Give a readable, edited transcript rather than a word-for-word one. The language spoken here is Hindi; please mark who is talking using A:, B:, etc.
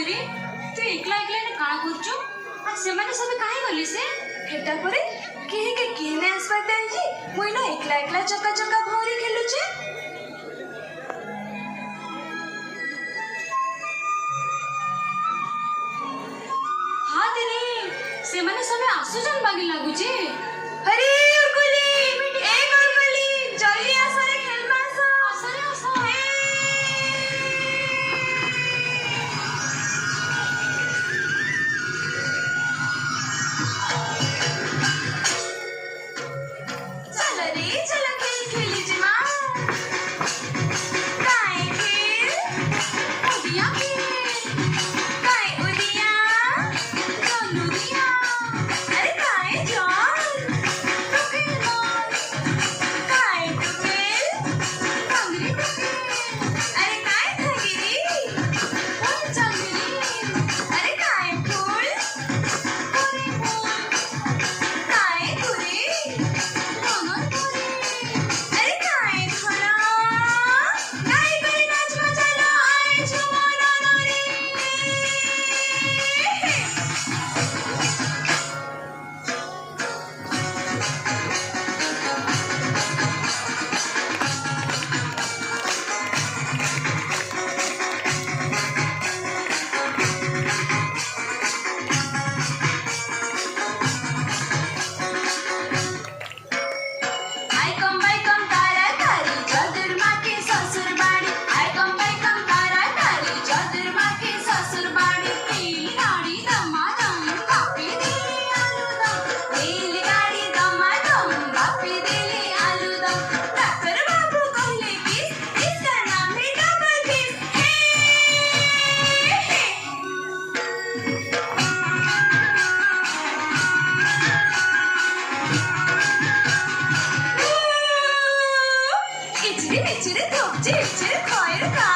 A: रे तू एकला एकला ने काळा करचो आ से माने सबे काहे गली से
B: हेटा परे के केने आसबा तांजी मुई न एकला एकला चका चका भौरी खेलु छे।
A: हां तेरे से माने सबे आसु जन बागी लागु छे।
B: अरे उर्कुली ए उर्कुली जल्दी आसो रे खेलमा आसो
A: आसरे आसो
B: चलो रे चलो खेल खेली जे मां काय खेल
A: उदिया के
B: काय उदिया
A: चलुदिया
B: अरे काय जॉन
A: टुकेल बॉल
B: काय टुकेल
A: कंगरी टुकेल
B: अरे काय खगिरी
A: फूल चंगरी
B: अरे काय फूल
A: कोरे फूल
B: काय कुरे
A: ननन कोरे
B: अरे काय खरा काय करे नाच मचालो आए छुमो नानो रे आई कम तारा तारी चौधर माँ के ससुर बाड़ी आई कम तारा तारी चौधर माँ के ससुर बाड़ी
A: रेलगाड़ी दमादम कापी दिले आलूदम
B: रेलगाड़ी दमादम बापी दिले आलूदम डॉक्टर बाबू कहले कि इसका नाम है डबल फिश इचरे इचरे थोपचे इचरे खोयर का